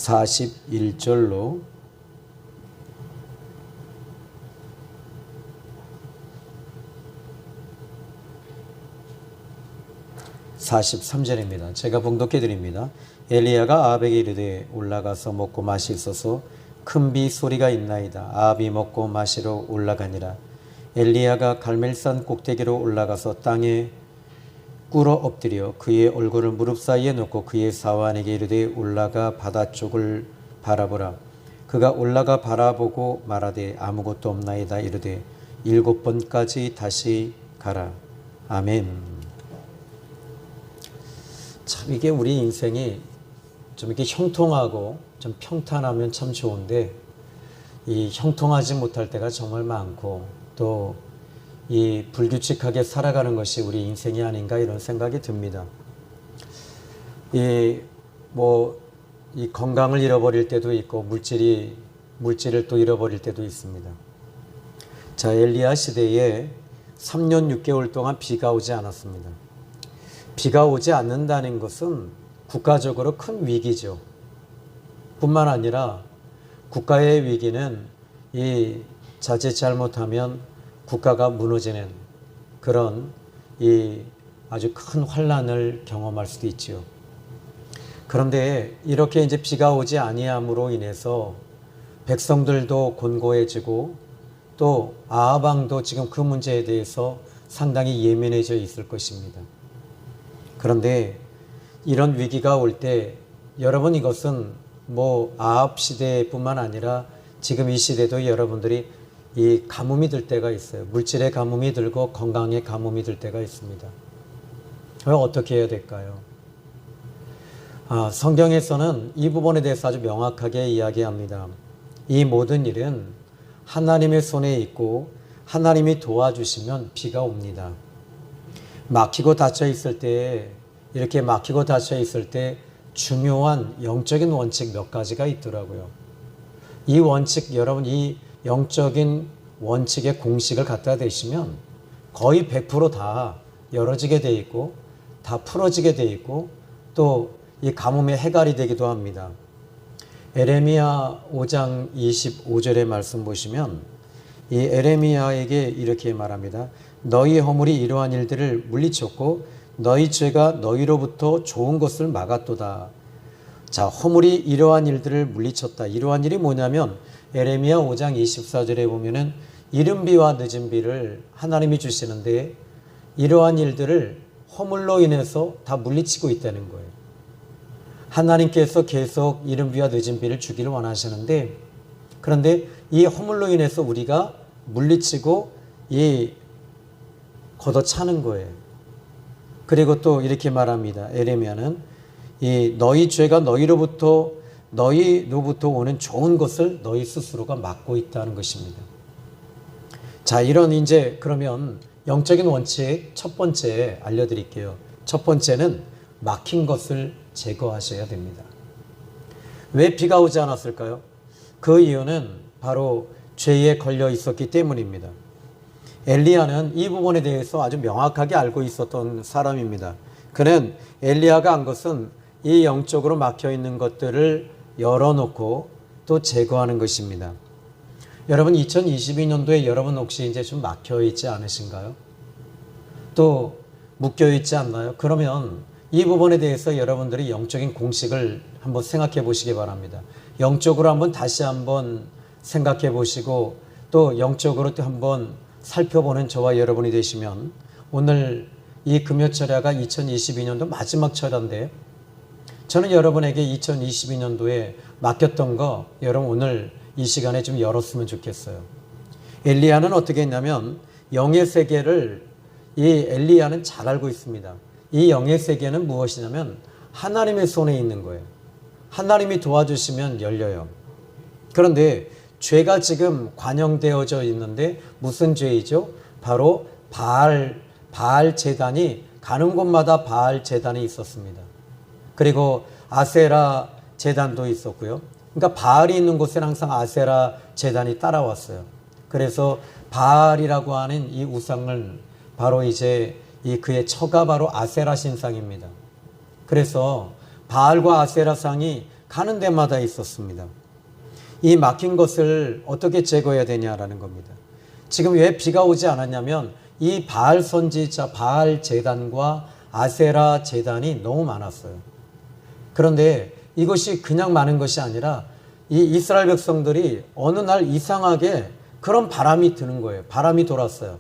41절로 43절입니다. 제가 봉독해 드립니다. 엘리야가 아합에게 이르되 올라가서 먹고 마시소서. 큰 비 소리가 있나이다. 아합이 먹고 마시러 올라가니라. 엘리야가 갈멜산 꼭대기로 올라가서 땅에 꿇어 엎드려 그의 얼굴을 무릎 사이에 놓고 그의 사환에게 이르되 올라가 바다 쪽을 바라보라. 그가 올라가 바라보고 말하되 아무것도 없나이다. 이르되 7번까지 다시 가라. 아멘. 참 이게 우리 인생이 좀 이렇게 형통하고 좀 평탄하면 참 좋은데 이 형통하지 못할 때가 정말 많고 또 이 불규칙하게 살아가는 것이 우리 인생이 아닌가 이런 생각이 듭니다. 이 건강을 잃어버릴 때도 있고 물질을 또 잃어버릴 때도 있습니다. 자, 엘리야 시대에 3년 6개월 동안 비가 오지 않았습니다. 비가 오지 않는다는 것은 국가적으로 큰 위기죠. 뿐만 아니라 국가의 위기는 이 자칫 잘못하면 국가가 무너지는 그런 이 아주 큰 환란을 경험할 수도 있죠. 그런데 이렇게 이제 비가 오지 아니함으로 인해서 백성들도 곤고해지고 또 아합 왕도 지금 그 문제에 대해서 상당히 예민해져 있을 것입니다. 그런데 이런 위기가 올 때 여러분 이것은 아합 시대뿐만 아니라 지금 이 시대도 여러분들이 이 가뭄이 들 때가 있어요. 물질의 가뭄이 들고 건강의 가뭄이 들 때가 있습니다. 어떻게 해야 될까요? 성경에서는 이 부분에 대해서 아주 명확하게 이야기합니다. 이 모든 일은 하나님의 손에 있고 하나님이 도와주시면 비가 옵니다. 막히고 닫혀 있을 때 이렇게 막히고 닫혀 있을 때 중요한 영적인 원칙 몇 가지가 있더라고요. 이 원칙 여러분 이 영적인 원칙의 공식을 갖다 대시면 거의 100% 다 열어지게 돼 있고 다 풀어지게 돼 있고 또 이 가뭄의 해갈이 되기도 합니다. 에레미야 5장 25절의 말씀 보시면 이 에레미야에게 이렇게 말합니다. 너희 허물이 이러한 일들을 물리쳤고 너희 죄가 너희로부터 좋은 것을 막았도다. 자, 허물이 이러한 일들을 물리쳤다. 이러한 일이 뭐냐면 에레미야 5장 24절에 보면은 이른 비와 늦은 비를 하나님이 주시는데 이러한 일들을 허물로 인해서 다 물리치고 있다는 거예요. 하나님께서 계속 이른 비와 늦은 비를 주기를 원하시는데 그런데 이 허물로 인해서 우리가 물리치고 걷어차는 거예요. 그리고 또 이렇게 말합니다. 에레미야는 이 너희 죄가 너희로부터 오는 좋은 것을 너희 스스로가 막고 있다는 것입니다. 자, 이런 이제 그러면 영적인 원칙 첫 번째 알려드릴게요. 첫 번째는 막힌 것을 제거하셔야 됩니다. 왜 비가 오지 않았을까요? 그 이유는 바로 죄에 걸려 있었기 때문입니다. 엘리야는 이 부분에 대해서 아주 명확하게 알고 있었던 사람입니다. 그는 엘리야가 한 것은 이 영적으로 막혀 있는 것들을 열어놓고 또 제거하는 것입니다. 여러분 2022년도에 여러분 혹시 이제 좀 막혀 있지 않으신가요? 또 묶여 있지 않나요? 그러면 이 부분에 대해서 여러분들이 영적인 공식을 한번 생각해 보시기 바랍니다. 영적으로 다시 한번 생각해 보시고 또 영적으로 또 한번 살펴보는 저와 여러분이 되시면 오늘 이 금요철야가 2022년도 마지막 철야인데 저는 여러분에게 2022년도에 맡겼던 거 여러분 오늘 이 시간에 좀 열었으면 좋겠어요. 엘리야는 어떻게 했냐면 영의 세계를 이 엘리야는 잘 알고 있습니다. 이 영의 세계는 무엇이냐면 하나님의 손에 있는 거예요. 하나님이 도와주시면 열려요. 그런데 죄가 지금 관영되어져 있는데 무슨 죄이죠? 바로 바알 제단이 가는 곳마다 바알 제단이 있었습니다. 그리고 아세라 제단도 있었고요. 그러니까 바알이 있는 곳에는 항상 아세라 제단이 따라왔어요. 그래서 바알이라고 하는 이 우상은 바로 이제 그의 처가 바로 아세라 신상입니다. 그래서 바알과 아세라 상이 가는 데마다 있었습니다. 이 막힌 것을 어떻게 제거해야 되냐라는 겁니다. 지금 왜 비가 오지 않았냐면 이 바알 선지자, 바알 제단과 아세라 제단이 너무 많았어요. 그런데 이것이 그냥 많은 것이 아니라 이 이스라엘 백성들이 어느 날 이상하게 그런 바람이 드는 거예요. 바람이 돌았어요.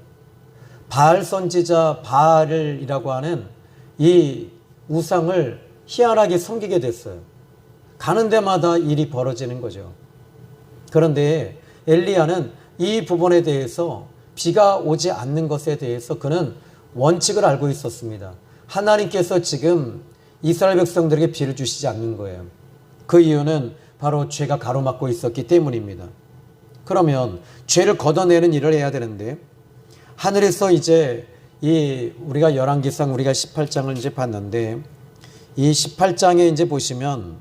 바알 선지자 바알이라고 하는 이 우상을 희한하게 섬기게 됐어요. 가는 데마다 일이 벌어지는 거죠. 그런데 엘리야는 이 부분에 대해서 비가 오지 않는 것에 대해서 그는 원칙을 알고 있었습니다. 하나님께서 지금 이스라엘 백성들에게 비를 주시지 않는 거예요. 그 이유는 바로 죄가 가로막고 있었기 때문입니다. 그러면 죄를 걷어내는 일을 해야 되는데 하늘에서 이제 이 우리가 열왕기상 우리가 18장을 이제 봤는데 이 18장에 이제 보시면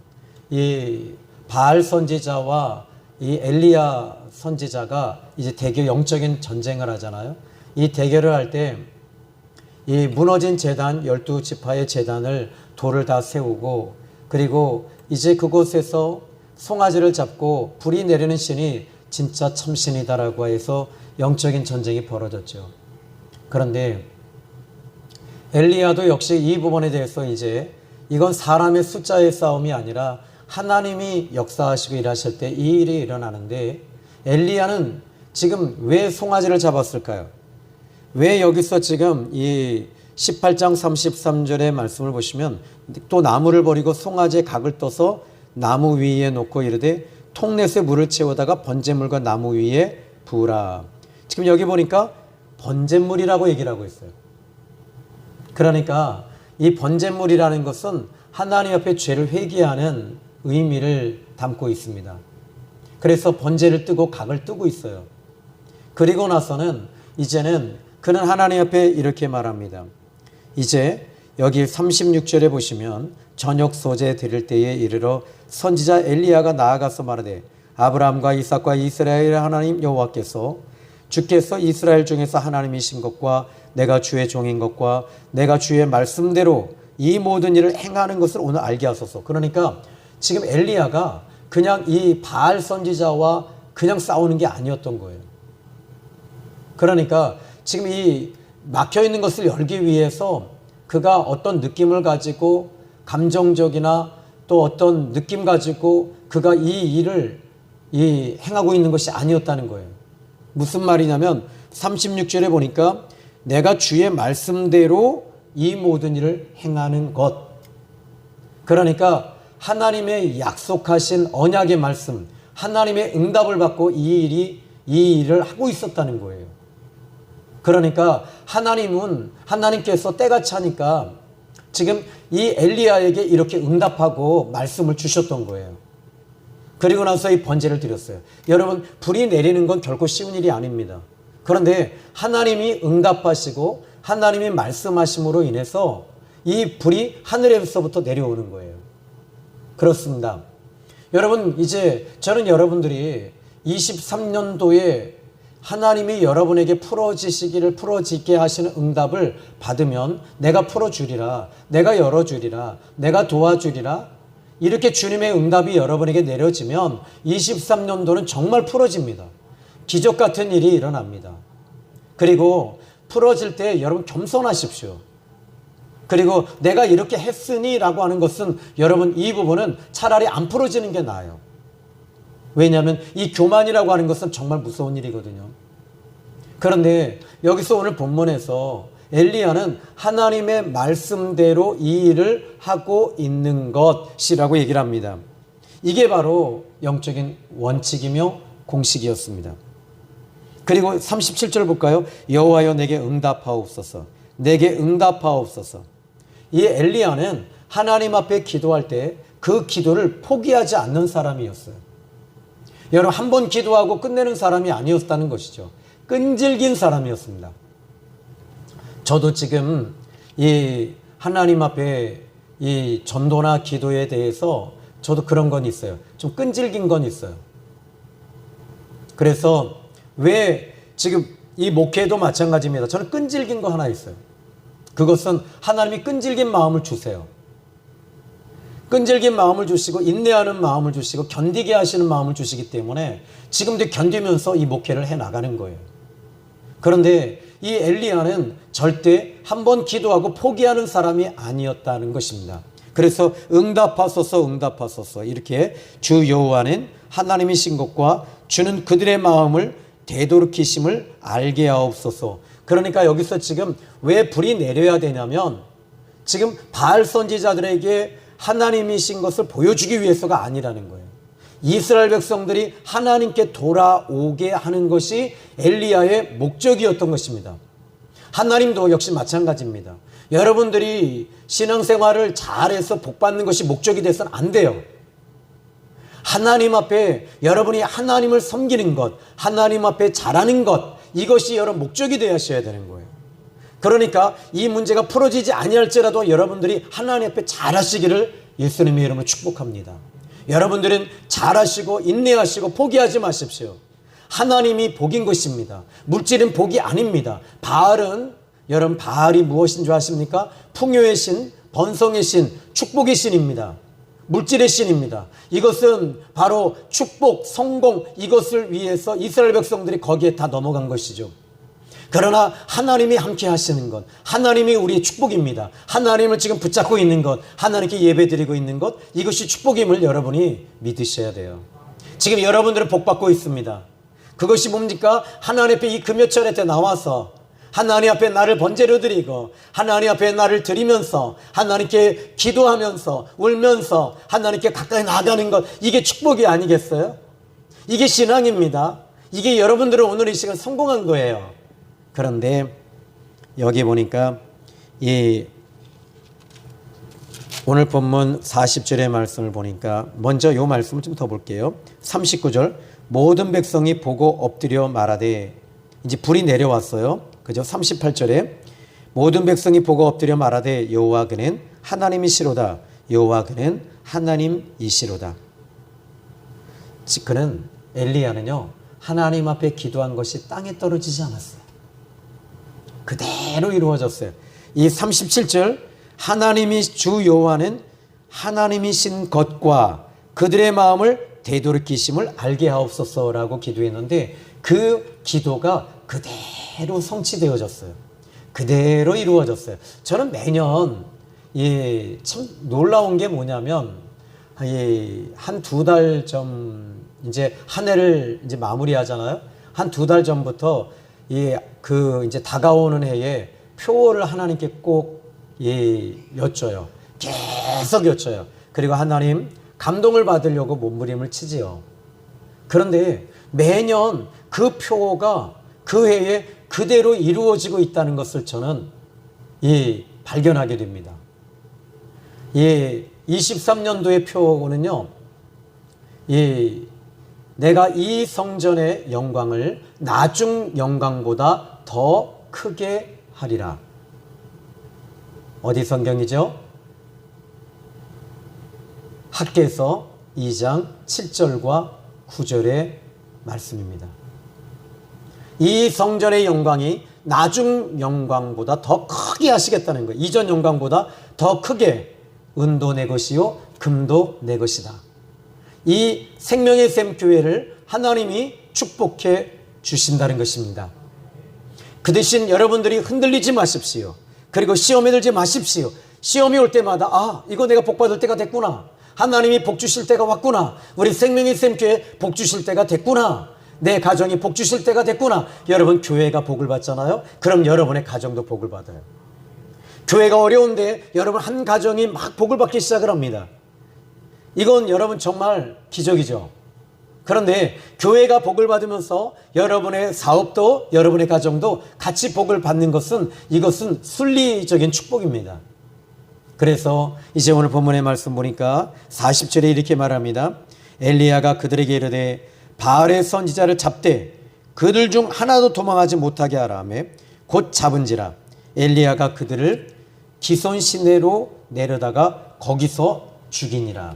이 바알 선지자와 이 엘리야 선지자가 이제 대결 영적인 전쟁을 하잖아요. 이 대결을 할 때 이 무너진 제단 12지파의 제단을 돌을 다 세우고 그리고 이제 그곳에서 송아지를 잡고 불이 내리는 신이 진짜 참신이다라고 해서 영적인 전쟁이 벌어졌죠. 그런데 엘리야도 역시 이 부분에 대해서 이제 이건 사람의 숫자의 싸움이 아니라 하나님이 역사하시고 일하실 때 이 일이 일어나는데 엘리야는 지금 왜 송아지를 잡았을까요? 왜 여기서 지금 이 18장 33절의 말씀을 보시면 또 나무를 버리고 송아지의 각을 떠서 나무 위에 놓고 이르되 통넷에 물을 채우다가 번제물과 나무 위에 부으라. 지금 여기 보니까 번제물이라고 얘기를 하고 있어요. 그러니까 이 번제물이라는 것은 하나님 앞에 죄를 회개하는 의미를 담고 있습니다. 그래서 번제를 뜨고 각을 뜨고 있어요. 그리고 나서는 이제는 그는 하나님 앞에 이렇게 말합니다. 이제 여기 36절에 보시면 저녁 소재 드릴 때에 이르러 선지자 엘리야가 나아가서 말하되 아브라함과 이삭과 이스라엘 하나님 여호와께서 주께서 이스라엘 중에서 하나님이신 것과 내가 주의 종인 것과 내가 주의 말씀대로 이 모든 일을 행하는 것을 오늘 알게 하소서. 그러니까 지금 엘리야가 그냥 이 바알 선지자와 그냥 싸우는 게 아니었던 거예요. 그러니까 지금 이 막혀있는 것을 열기 위해서 그가 어떤 느낌을 가지고 감정적이나 또 어떤 느낌 가지고 그가 이 일을 행하고 있는 것이 아니었다는 거예요. 무슨 말이냐면 36절에 보니까 내가 주의 말씀대로 이 모든 일을 행하는 것. 그러니까 하나님의 약속하신 언약의 말씀, 하나님의 응답을 받고 이 일을 하고 있었다는 거예요. 그러니까 하나님께서 때가 차니까 지금 이 엘리야에게 이렇게 응답하고 말씀을 주셨던 거예요. 그리고 나서 이 번제를 드렸어요. 여러분, 불이 내리는 건 결코 쉬운 일이 아닙니다. 그런데 하나님이 응답하시고 하나님이 말씀하심으로 인해서 이 불이 하늘에서부터 내려오는 거예요. 그렇습니다. 여러분, 이제 저는 여러분들이 23년도에 하나님이 여러분에게 풀어지게 하시는 응답을 받으면 내가 풀어주리라, 내가 열어주리라, 내가 도와주리라, 이렇게 주님의 응답이 여러분에게 내려지면 23년도는 정말 풀어집니다. 기적 같은 일이 일어납니다. 그리고 풀어질 때 여러분 겸손하십시오. 그리고 내가 이렇게 했으니 라고 하는 것은 여러분 이 부분은 차라리 안 풀어지는 게 나아요. 왜냐하면 이 교만이라고 하는 것은 정말 무서운 일이거든요. 그런데 여기서 오늘 본문에서 엘리야는 하나님의 말씀대로 이 일을 하고 있는 것이라고 얘기를 합니다. 이게 바로 영적인 원칙이며 공식이었습니다. 그리고 37절 볼까요? 여호와여 내게 응답하옵소서. 내게 응답하옵소서. 이 엘리야는 하나님 앞에 기도할 때 그 기도를 포기하지 않는 사람이었어요. 여러분, 한 번 기도하고 끝내는 사람이 아니었다는 것이죠. 끈질긴 사람이었습니다. 저도 지금 이 하나님 앞에 이 전도나 기도에 대해서 저도 그런 건 있어요. 좀 끈질긴 건 있어요. 그래서 왜 지금 이 목회도 마찬가지입니다. 저는 끈질긴 거 하나 있어요. 그것은 하나님이 끈질긴 마음을 주세요. 끈질긴 마음을 주시고 인내하는 마음을 주시고 견디게 하시는 마음을 주시기 때문에 지금도 견디면서 이 목회를 해나가는 거예요. 그런데 이 엘리야는 절대 한번 기도하고 포기하는 사람이 아니었다는 것입니다. 그래서 응답하소서 응답하소서 이렇게 주 여호와는 하나님이신 것과 주는 그들의 마음을 되돌이키심을 알게 하옵소서. 그러니까 여기서 지금 왜 불이 내려야 되냐면 지금 바알 선지자들에게 하나님이신 것을 보여주기 위해서가 아니라는 거예요. 이스라엘 백성들이 하나님께 돌아오게 하는 것이 엘리야의 목적이었던 것입니다. 하나님도 역시 마찬가지입니다. 여러분들이 신앙생활을 잘해서 복받는 것이 목적이 돼서는 안 돼요. 하나님 앞에 여러분이 하나님을 섬기는 것, 하나님 앞에 잘하는 것, 이것이 여러분 목적이 되어야 되는 거예요. 그러니까 이 문제가 풀어지지 아니할지라도 여러분들이 하나님 앞에 잘하시기를 예수님의 이름으로 축복합니다. 여러분들은 잘하시고 인내하시고 포기하지 마십시오. 하나님이 복인 것입니다. 물질은 복이 아닙니다. 바알은, 여러분 바알이 무엇인 줄 아십니까? 풍요의 신, 번성의 신, 축복의 신입니다. 물질의 신입니다. 이것은 바로 축복, 성공, 이것을 위해서 이스라엘 백성들이 거기에 다 넘어간 것이죠. 그러나 하나님이 함께 하시는 것, 하나님이 우리의 축복입니다. 하나님을 지금 붙잡고 있는 것, 하나님께 예배드리고 있는 것, 이것이 축복임을 여러분이 믿으셔야 돼요. 지금 여러분들은 복받고 있습니다. 그것이 뭡니까? 하나님 앞에 이 금요철에 때 나와서 하나님 앞에 나를 번제로 드리고 하나님 앞에 나를 드리면서 하나님께 기도하면서 울면서 하나님께 가까이 나아가는 것, 이게 축복이 아니겠어요? 이게 신앙입니다. 이게 여러분들은 오늘 이 시간 성공한 거예요. 그런데 여기 보니까 이 오늘 본문 40절의 말씀을 보니까 먼저 이 말씀을 좀 더 볼게요. 39절 모든 백성이 보고 엎드려 말하되, 이제 불이 내려왔어요. 그죠? 38절에 모든 백성이 보고 엎드려 말하되 여호와 그는 하나님이시로다. 여호와 그는 하나님이시로다. 즉 그는, 엘리야는요, 하나님 앞에 기도한 것이 땅에 떨어지지 않았어요. 그대로 이루어졌어요. 이 37절 하나님이 주 여호와는 하나님이신 것과 그들의 마음을 되돌이키심을 알게 하옵소서라고 기도했는데 그 기도가 그대로 성취되어졌어요. 그대로 이루어졌어요. 저는 매년 참 놀라운 게 뭐냐면 한 두 달 전 이제 한 해를 이제 마무리하잖아요. 한 두 달 전부터 이제 다가오는 해에 표를 하나님께 꼭 여쭤요. 계속 여쭤요. 그리고 하나님 감동을 받으려고 몸부림을 치지요. 그런데 매년 그 표가 그 해에 그대로 이루어지고 있다는 것을 저는 발견하게 됩니다. 23년도의 표는요, 내가 이 성전의 영광을 나중 영광보다 더 크게 하리라. 어디 성경이죠? 학개서 2장 7절과 9절의 말씀입니다. 이 성전의 영광이 나중 영광보다 더 크게 하시겠다는 거예요. 이전 영광보다 더 크게, 은도 내 것이요 금도 내 것이다. 이 생명의 샘 교회를 하나님이 축복해 주신다는 것입니다. 그 대신 여러분들이 흔들리지 마십시오. 그리고 시험에 들지 마십시오. 시험이 올 때마다 이거 내가 복 받을 때가 됐구나. 하나님이 복 주실 때가 왔구나. 우리 생명의 샘 교회 복 주실 때가 됐구나. 내 가정이 복 주실 때가 됐구나. 여러분 교회가 복을 받잖아요. 그럼 여러분의 가정도 복을 받아요. 교회가 어려운데 여러분 한 가정이 막 복을 받기 시작을 합니다. 이건 여러분 정말 기적이죠. 그런데 교회가 복을 받으면서 여러분의 사업도 여러분의 가정도 같이 복을 받는 것은, 이것은 순리적인 축복입니다. 그래서 이제 오늘 본문의 말씀 보니까 40절에 이렇게 말합니다. 엘리야가 그들에게 이르되 바알의 선지자를 잡되 그들 중 하나도 도망하지 못하게 하라며 곧 잡은지라. 엘리야가 그들을 기손 시내로 내려다가 거기서 죽이니라.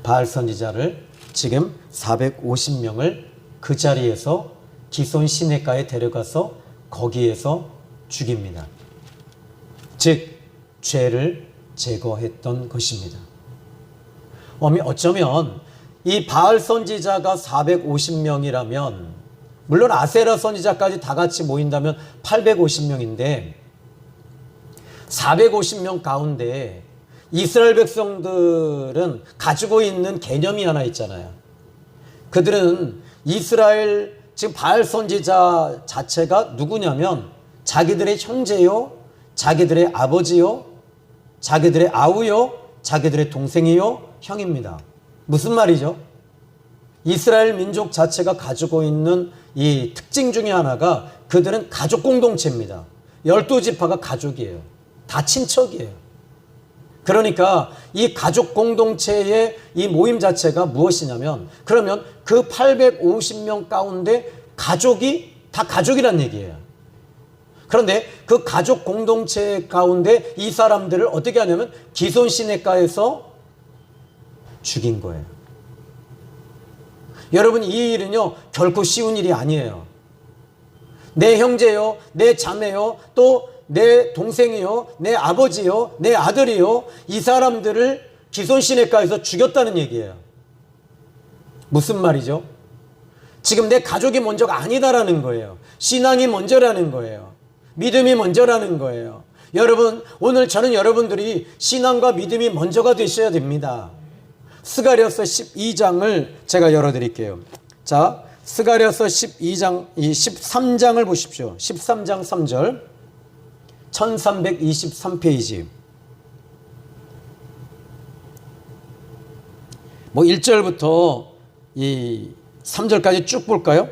바알 선지자를 지금 450명을 그 자리에서 기손 시내가에 데려가서 거기에서 죽입니다. 즉 죄를 제거했던 것입니다. 어쩌면 이 바알 선지자가 450명이라면, 물론 아세라 선지자까지 다 같이 모인다면 850명인데 450명 가운데 이스라엘 백성들은 가지고 있는 개념이 하나 있잖아요. 그들은 이스라엘, 지금 바알 선지자 자체가 누구냐면 자기들의 형제요, 자기들의 아버지요, 자기들의 아우요, 자기들의 동생이요, 형입니다. 무슨 말이죠? 이스라엘 민족 자체가 가지고 있는 이 특징 중에 하나가 그들은 가족 공동체입니다. 12지파가 가족이에요. 다 친척이에요. 그러니까 이 가족 공동체의 이 모임 자체가 무엇이냐면, 그러면 그 850명 가운데 가족이 다 가족이란 얘기예요. 그런데 그 가족 공동체 가운데 이 사람들을 어떻게 하냐면 기손 시내가에서 죽인 거예요. 여러분, 이 일은요 결코 쉬운 일이 아니에요. 내 형제요, 내 자매요, 또 내 동생이요, 내 아버지요, 내 아들이요, 이 사람들을 기손 시내가에서 죽였다는 얘기예요. 무슨 말이죠? 지금 내 가족이 먼저가 아니다라는 거예요. 신앙이 먼저라는 거예요. 믿음이 먼저라는 거예요. 여러분, 오늘 저는 여러분들이 신앙과 믿음이 먼저가 되셔야 됩니다. 스가랴서 12장을 제가 열어드릴게요. 자, 스가랴서 12장, 13장을 보십시오. 13장 3절, 1323페이지. 1절부터 이 3절까지 쭉 볼까요?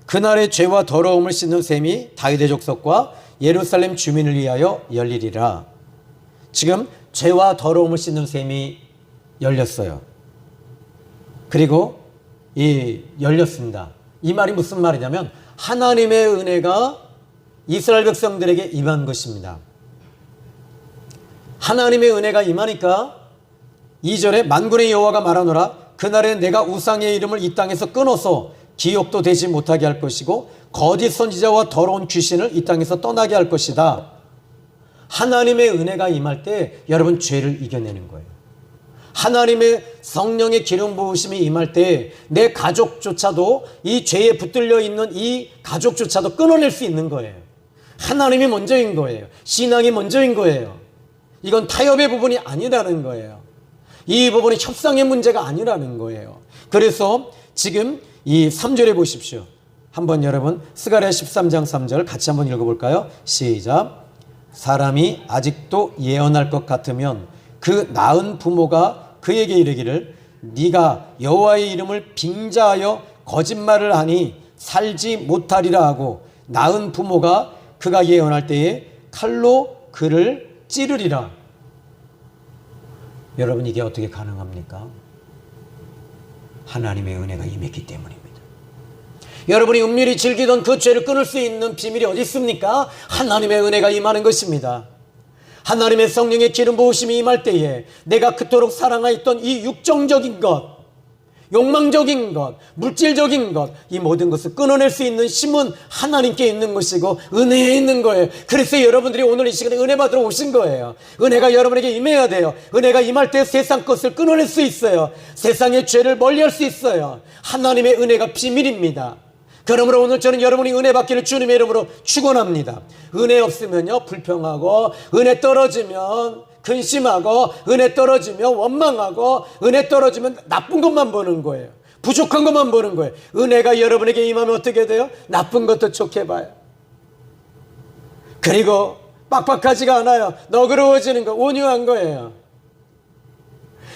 그날의 죄와 더러움을 씻는 셈이 다윗의 족속과 예루살렘 주민을 위하여 열리리라. 지금 죄와 더러움을 씻는 셈이 열렸어요. 그리고 열렸습니다. 이 말이 무슨 말이냐면 하나님의 은혜가 이스라엘 백성들에게 임한 것입니다. 하나님의 은혜가 임하니까 2절에 만군의 여호와가 말하노라. 그날에 내가 우상의 이름을 이 땅에서 끊어서 기억도 되지 못하게 할 것이고 거짓 선지자와 더러운 귀신을 이 땅에서 떠나게 할 것이다. 하나님의 은혜가 임할 때 여러분 죄를 이겨내는 거예요. 하나님의 성령의 기름 부으심이 임할 때 내 가족조차도 이 죄에 붙들려 있는 이 가족조차도 끊어낼 수 있는 거예요. 하나님이 먼저인 거예요. 신앙이 먼저인 거예요. 이건 타협의 부분이 아니라는 거예요. 이 부분이 협상의 문제가 아니라는 거예요. 그래서 지금 이 3절에 보십시오. 한번 여러분 스가랴 13장 3절 같이 한번 읽어볼까요? 시작. 사람이 아직도 예언할 것 같으면 그 낳은 부모가 그에게 이르기를 네가 여호와의 이름을 빙자하여 거짓말을 하니 살지 못하리라 하고 낳은 부모가 그가 예언할 때에 칼로 그를 찌르리라. 여러분, 이게 어떻게 가능합니까? 하나님의 은혜가 임했기 때문입니다. 여러분이 은밀히 즐기던 그 죄를 끊을 수 있는 비밀이 어디 있습니까? 하나님의 은혜가 임하는 것입니다. 하나님의 성령의 기름 부으심이 임할 때에 내가 그토록 사랑하였던 이 육정적인 것, 욕망적인 것, 물질적인 것, 이 모든 것을 끊어낼 수 있는 힘은 하나님께 있는 것이고 은혜에 있는 거예요. 그래서 여러분들이 오늘 이 시간에 은혜 받으러 오신 거예요. 은혜가 여러분에게 임해야 돼요. 은혜가 임할 때 세상 것을 끊어낼 수 있어요. 세상의 죄를 멀리할 수 있어요. 하나님의 은혜가 비밀입니다. 그러므로 오늘 저는 여러분이 은혜 받기를 주님의 이름으로 축원합니다. 은혜 없으면요 불평하고, 은혜 떨어지면 근심하고, 은혜 떨어지면 원망하고, 은혜 떨어지면 나쁜 것만 보는 거예요. 부족한 것만 보는 거예요. 은혜가 여러분에게 임하면 어떻게 돼요? 나쁜 것도 좋게 봐요. 그리고 빡빡하지가 않아요. 너그러워지는 거, 온유한 거예요.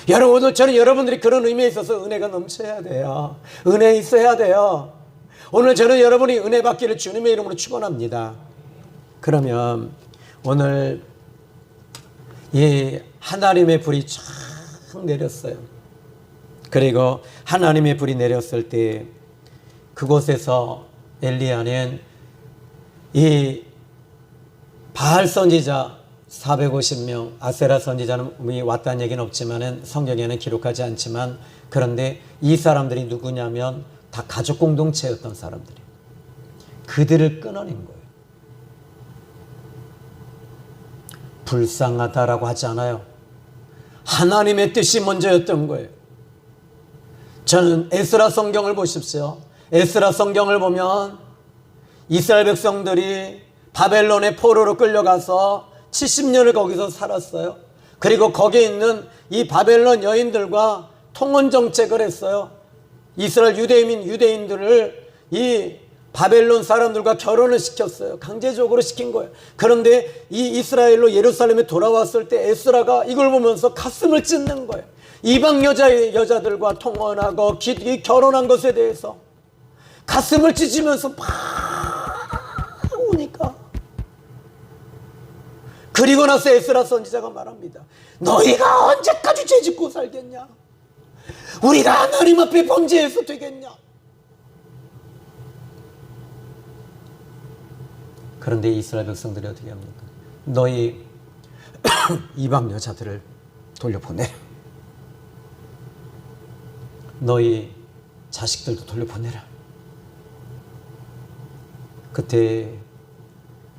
여러분, 오늘 저는 여러분들이 그런 의미에 있어서 은혜가 넘쳐야 돼요. 은혜 있어야 돼요. 오늘 저는 여러분이 은혜 받기를 주님의 이름으로 축원합니다. 그러면 오늘 이 하나님의 불이 쫙 내렸어요. 그리고 하나님의 불이 내렸을 때 그곳에서 엘리야는 이 바알 선지자 450명, 아세라 선지자는 왔다는 얘기는 없지만 성경에는 기록하지 않지만, 그런데 이 사람들이 누구냐면 다 가족 공동체였던 사람들이에요. 그들을 끊어낸 거예요. 불쌍하다라고 하지 않아요. 하나님의 뜻이 먼저였던 거예요. 저는 에스라 성경을 보십시오. 에스라 성경을 보면 이스라엘 백성들이 바벨론의 포로로 끌려가서 70년을 거기서 살았어요. 그리고 거기에 있는 이 바벨론 여인들과 통혼 정책을 했어요. 이스라엘 유대인들을 이 바벨론 사람들과 결혼을 시켰어요. 강제적으로 시킨 거예요. 그런데 이 이스라엘로 예루살렘에 돌아왔을 때 에스라가 이걸 보면서 가슴을 찢는 거예요. 이방 여자들과 통혼하고 결혼한 것에 대해서 가슴을 찢으면서 막 우니까. 그리고 나서 에스라 선지자가 말합니다. 너희가 언제까지 죄짓고 살겠냐? 우리가 하나님 앞에 범죄해서 되겠냐? 그런데 이스라엘 백성들이 어떻게 합니까? 너희 이방 여자들을 돌려보내라. 너희 자식들도 돌려보내라. 그때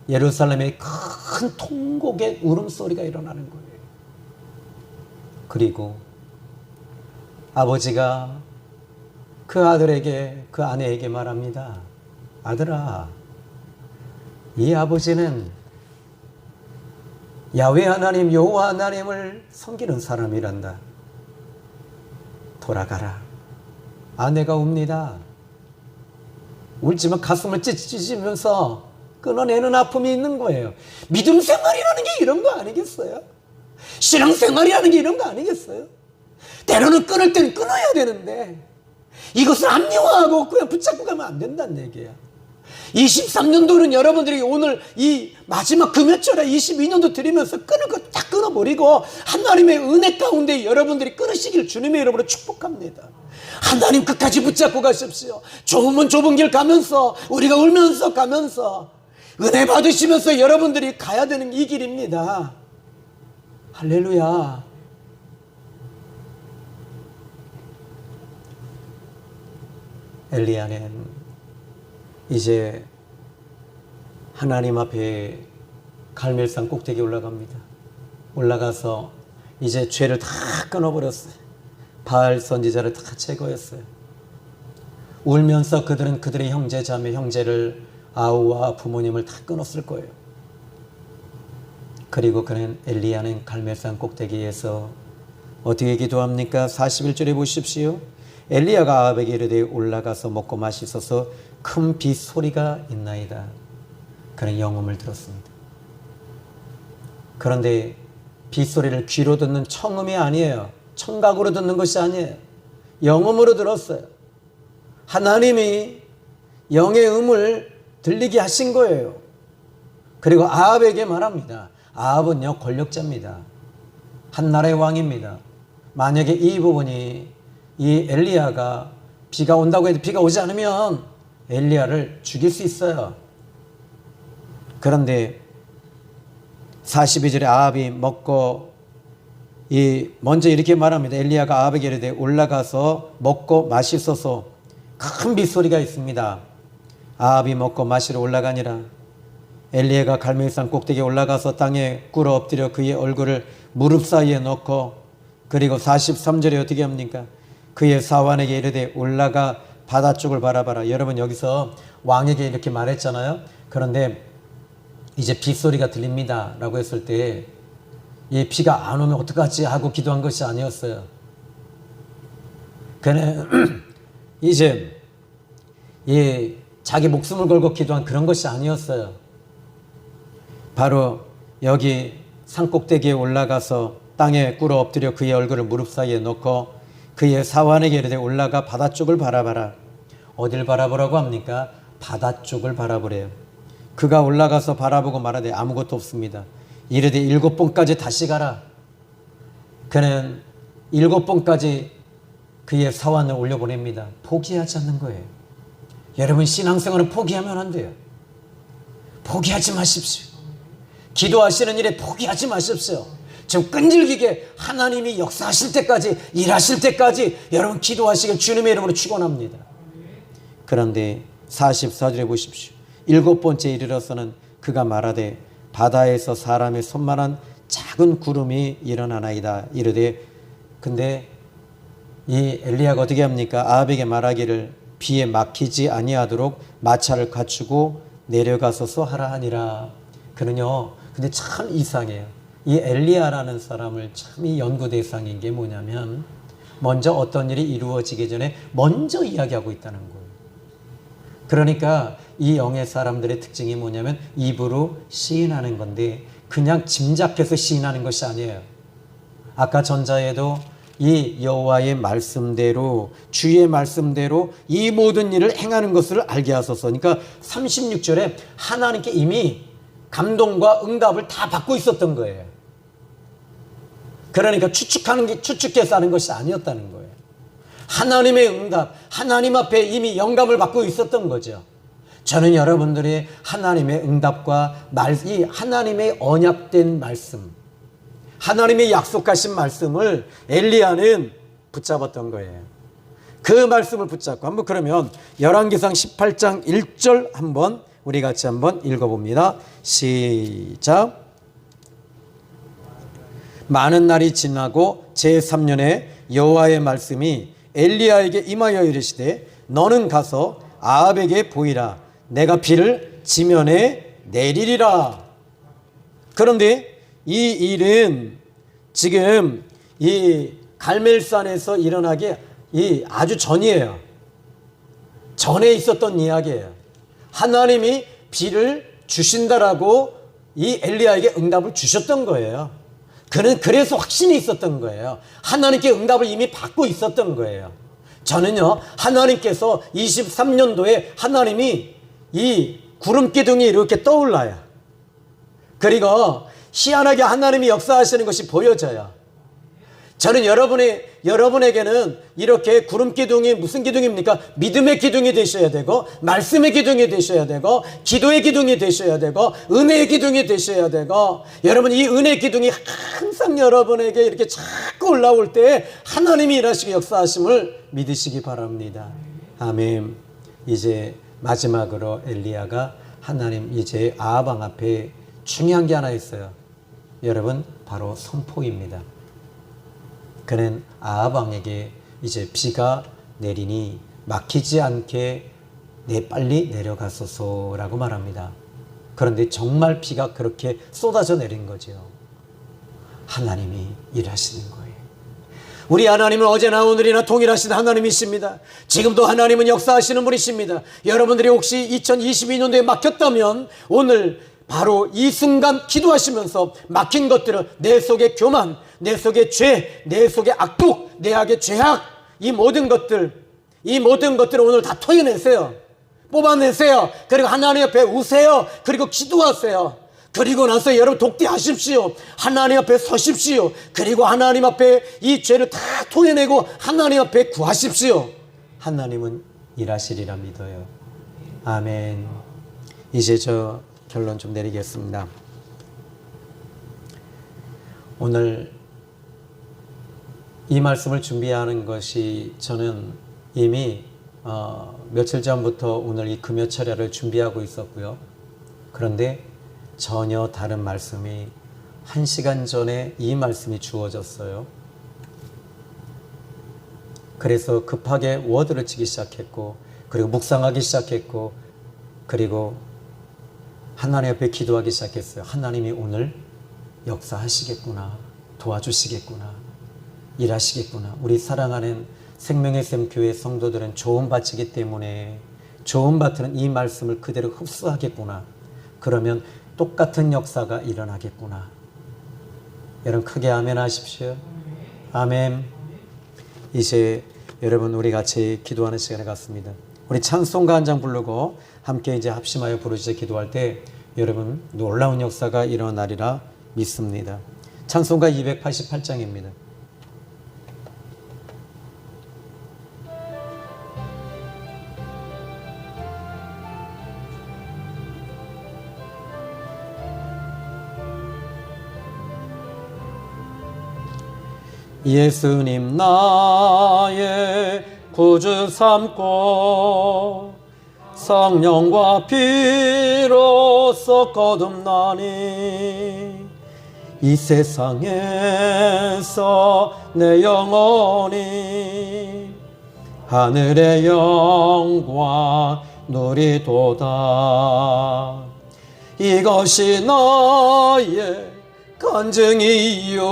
예루살렘의 큰 통곡의 울음소리가 일어나는 거예요. 그리고 아버지가 그 아들에게, 그 아내에게 말합니다. 아들아, 이 아버지는 야훼 하나님, 여호와 하나님을 섬기는 사람이란다. 돌아가라. 아내가 웁니다. 울지만 가슴을 찢으면서 끊어내는 아픔이 있는 거예요. 믿음 생활이라는 게 이런 거 아니겠어요? 신앙 생활이라는 게 이런 거 아니겠어요? 때로는 끊을 때는 끊어야 되는데 이것을 압리화하고 그냥 붙잡고 가면 안 된다는 얘기야. 23년도는 여러분들이 오늘 이 마지막 금요철에 22년도 드리면서 끊을 거 딱 끊어버리고 하나님의 은혜 가운데 여러분들이 끊으시길 주님의 이름으로 축복합니다. 하나님 끝까지 붙잡고 가십시오. 좁으면 좁은 길 가면서 우리가 울면서 가면서 은혜 받으시면서 여러분들이 가야 되는 이 길입니다. 할렐루야. 엘리야는 이제 하나님 앞에 갈멜산 꼭대기에 올라갑니다. 올라가서 이제 죄를 다 끊어버렸어요. 바알 선지자를 다 제거했어요. 울면서 그들은 그들의 형제 자매 형제를 아우와 부모님을 다 끊었을 거예요. 그리고 그는 엘리야는 갈멜산 꼭대기에서 어떻게 기도합니까? 41절에 보십시오. 엘리야가 아합에게 이르되 올라가서 먹고 마시소서 큰 빗소리가 있나이다. 그는 영음을 들었습니다. 그런데 빗소리를 귀로 듣는 청음이 아니에요. 청각으로 듣는 것이 아니에요. 영음으로 들었어요. 하나님이 영의 음을 들리게 하신 거예요. 그리고 아합에게 말합니다. 아합은요 권력자입니다. 한 나라의 왕입니다. 만약에 이 부분이 이 엘리야가 비가 온다고 해도 비가 오지 않으면 엘리야를 죽일 수 있어요. 그런데 42절에 아합이 먹고 먼저 이렇게 말합니다. 엘리야가 아합에게 이르되 올라가서 먹고 마시소서 큰 빗소리가 있습니다. 아합이 먹고 마시러 올라가니라. 엘리야가 갈멜산 꼭대기에 올라가서 땅에 꿇어 엎드려 그의 얼굴을 무릎 사이에 넣고 그리고 43절에 어떻게 합니까? 그의 사환에게 이르되 올라가 바다 쪽을 바라봐라. 여러분 여기서 왕에게 이렇게 말했잖아요. 그런데 이제 빗소리가 들립니다 라고 했을 때 이 비가 안 오면 어떡하지 하고 기도한 것이 아니었어요. 그는 이제 자기 목숨을 걸고 기도한 그런 것이 아니었어요. 바로 여기 산꼭대기에 올라가서 땅에 꿇어 엎드려 그의 얼굴을 무릎 사이에 넣고 그의 사환에게 이르되 올라가 바다 쪽을 바라봐라. 어딜 바라보라고 합니까? 바다 쪽을 바라보래요. 그가 올라가서 바라보고 말하되 아무것도 없습니다. 이르되 7번까지 다시 가라. 그는 7번까지 그의 사환을 올려보냅니다. 포기하지 않는 거예요. 여러분 신앙생활은 포기하면 안 돼요. 포기하지 마십시오. 기도하시는 일에 포기하지 마십시오. 지금 끈질기게 하나님이 역사하실 때까지 일하실 때까지 여러분 기도하시길 주님의 이름으로 축원합니다. 그런데 44절에 보십시오. 7번째 이르러서는 그가 말하되 바다에서 사람의 손만한 작은 구름이 일어나나이다 이르되, 근데 이 엘리야가 어떻게 합니까? 아합에게 말하기를 비에 막히지 아니하도록 마차를 갖추고 내려가소서 하라 하니라. 그는요, 근데 참 이상해요. 이 엘리야라는 사람을 참 이 연구 대상인 게 뭐냐면, 먼저 어떤 일이 이루어지기 전에 먼저 이야기하고 있다는 거예요. 그러니까 이 영의 사람들의 특징이 뭐냐면 입으로 시인하는 건데, 그냥 짐작해서 시인하는 것이 아니에요. 아까 전자에도 이 여호와의 말씀대로, 주의 말씀대로 이 모든 일을 행하는 것을 알게 하소서. 그러니까 36절에 하나님께 이미 감동과 응답을 다 받고 있었던 거예요. 그러니까 추측해서 하는 것이 아니었다는 거예요. 하나님의 응답, 하나님 앞에 이미 영감을 받고 있었던 거죠. 저는 여러분들이 하나님의 응답과 이 하나님의 언약된 말씀, 하나님의 약속하신 말씀을 엘리야는 붙잡았던 거예요. 그 말씀을 붙잡고 한번, 그러면 열왕기상 18장 1절 한번 우리 같이 한번 읽어봅니다. 시작. 많은 날이 지나고 제3년에 여호와의 말씀이 엘리야에게 임하여 이르시되, 너는 가서 아합에게 보이라. 내가 비를 지면에 내리리라. 그런데 이 일은 지금 이 갈멜산에서 일어나기 아주 전이에요. 전에 있었던 이야기예요. 하나님이 비를 주신다라고 이 엘리야에게 응답을 주셨던 거예요. 그는 그래서 확신이 있었던 거예요. 하나님께 응답을 이미 받고 있었던 거예요. 저는요, 하나님께서 23년도에 하나님이 이 구름 기둥이 이렇게 떠올라요. 그리고 희한하게 하나님이 역사하시는 것이 보여져요. 저는 여러분에게는 이렇게 구름 기둥이 무슨 기둥입니까? 믿음의 기둥이 되셔야 되고, 말씀의 기둥이 되셔야 되고, 기도의 기둥이 되셔야 되고, 은혜의 기둥이 되셔야 되고, 여러분 이 은혜의 기둥이 항상 여러분에게 이렇게 자꾸 올라올 때 하나님이 일하시고 역사하심을 믿으시기 바랍니다. 아멘. 이제 마지막으로 엘리야가 하나님 이제 아합 왕 앞에 중요한 게 하나 있어요. 여러분, 바로 선포입니다. 그는 아합 왕에게 이제 비가 내리니 막히지 않게 빨리 내려가소서라고 말합니다. 그런데 정말 비가 그렇게 쏟아져 내린 거죠. 하나님이 일하시는 거예요. 우리 하나님은 어제나 오늘이나 동일하신 하나님이십니다. 지금도 하나님은 역사하시는 분이십니다. 여러분들이 혹시 2022년도에 막혔다면 오늘 바로 이 순간 기도하시면서 막힌 것들은 내 속의 교만, 내 속의 죄, 내 속의 악독, 내 악의 죄악, 이 모든 것들을 오늘 다 토해내세요. 뽑아내세요. 그리고 하나님 앞에 우세요. 그리고 기도하세요. 그리고 나서 여러분 독대하십시오. 하나님 앞에 서십시오. 그리고 하나님 앞에 이 죄를 다 토해내고 하나님 앞에 구하십시오. 하나님은 일하시리라 믿어요. 아멘. 이제 저 결론 좀 내리겠습니다. 오늘 이 말씀을 준비하는 것이 저는 이미 며칠 전부터 오늘 이 금요철야를 준비하고 있었고요. 그런데 전혀 다른 말씀이 1시간 전에 이 말씀이 주어졌어요. 그래서 급하게 워드를 치기 시작했고, 그리고 묵상하기 시작했고, 그리고 하나님 앞에 기도하기 시작했어요. 하나님이 오늘 역사하시겠구나, 도와주시겠구나, 일하시겠구나. 우리 사랑하는 생명의 샘 교회 성도들은 좋은 밭이기 때문에 좋은 밭은 이 말씀을 그대로 흡수하겠구나. 그러면 똑같은 역사가 일어나겠구나. 여러분 크게 아멘 하십시오. 아멘. 이제 여러분 우리 같이 기도하는 시간에 갔습니다. 우리 찬송가 한 장 부르고 함께 이제 합심하여 부르짖어 기도할 때 여러분 놀라운 역사가 일어나리라 믿습니다. 찬송가 288장입니다. 예수님 나의 구주 삼고 성령과 피로써 거듭나니 이 세상에서 내 영혼이 하늘의 영광 누리도다. 이것이 나의 간증이요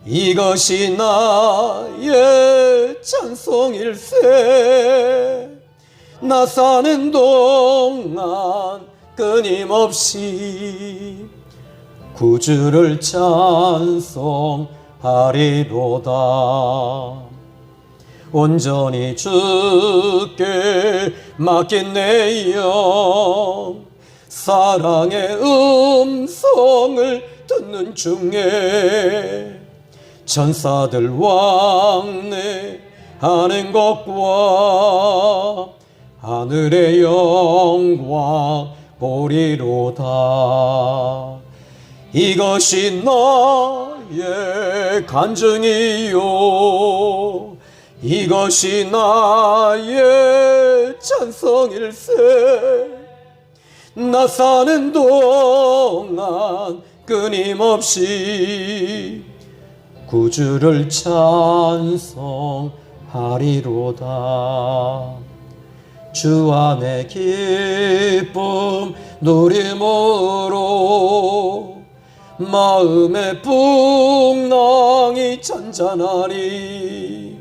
이것이 나의 찬송일세. 나 사는 동안 끊임없이 구주를 찬송하리로다. 온전히 주께 맡긴 내 영 사랑의 음성을 듣는 중에 천사들 왕래하는 것과 하늘의 영광 보리로다. 이것이 나의 간증이요 이것이 나의 찬송일세. 나 사는 동안 끊임없이 구주를 찬송하리로다. 주 안의 기쁨 누림으로 마음의 풍랑이 잔잔하리.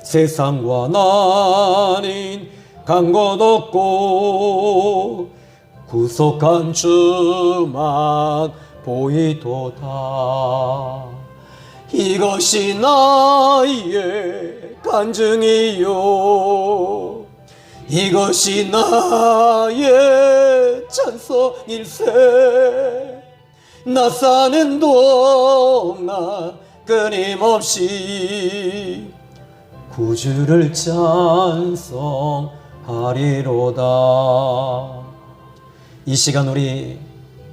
세상과 나는 간 것 없고 구속한 주만 보이도다. 이것이 나의 간증이요 이것이 나의 찬송일세. 나 사는 동안 끊임없이 구주를 찬송하리로다. 이 시간 우리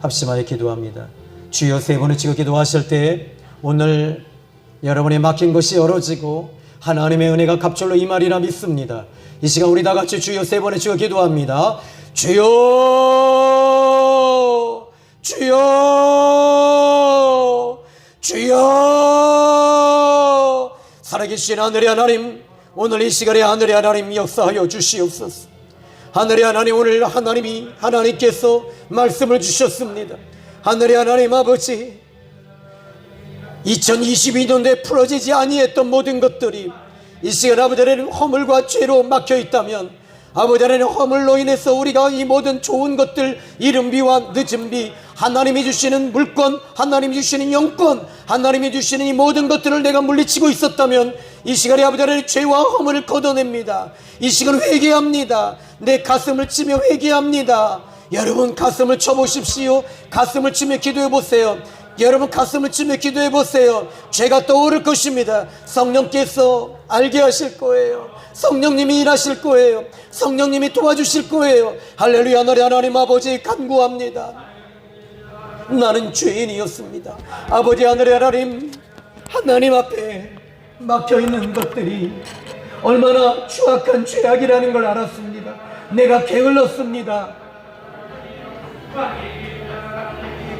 합심하여 기도합니다. 주여 세 번을 찍어 기도하실 때 오늘 여러분의 막힌 것이 열어지고 하나님의 은혜가 갑절로 임하리라 믿습니다. 이 시간 우리 다 같이 주여 세 번을 찍어 기도합니다. 주여 주여 주여. 살아계신 하늘의 하나님, 오늘 이 시간에 하늘의 하나님 역사하여 주시옵소서. 하늘의 하나님, 오늘 하나님께서 말씀을 주셨습니다. 하늘의 하나님 아버지, 2022년도에 풀어지지 아니했던 모든 것들이 이 시간 아버지 하나님 허물과 죄로 막혀 있다면, 아버지 하나님 허물로 인해서 우리가 이 모든 좋은 것들, 이른 비와 늦은 비, 하나님이 주시는 물권, 하나님이 주시는 영권, 하나님이 주시는 이 모든 것들을 내가 물리치고 있었다면 이 시간에 아버지 하나님 죄와 허물을 걷어냅니다. 이 시간 회개합니다. 내 가슴을 치며 회개합니다. 여러분 가슴을 쳐보십시오. 가슴을 치며 기도해보세요. 여러분 가슴을 치며 기도해보세요. 죄가 떠오를 것입니다. 성령께서 알게 하실 거예요. 성령님이 일하실 거예요. 성령님이 도와주실 거예요. 할렐루야. 나의 하나님 아버지 간구합니다. 나는 죄인이었습니다. 아버지 하늘의 하나님, 하나님 앞에 막혀있는 것들이 얼마나 추악한 죄악이라는 걸 알았습니다. 내가 게을렀습니다.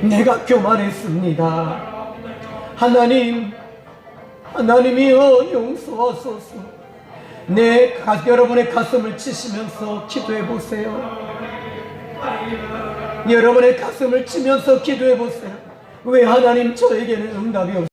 내가 교만했습니다. 하나님이여 용서하소서. 여러분의 가슴을 치시면서 기도해보세요. 여러분의 가슴을 치면서 기도해보세요. 왜 하나님 저에게는 응답이 없습니까?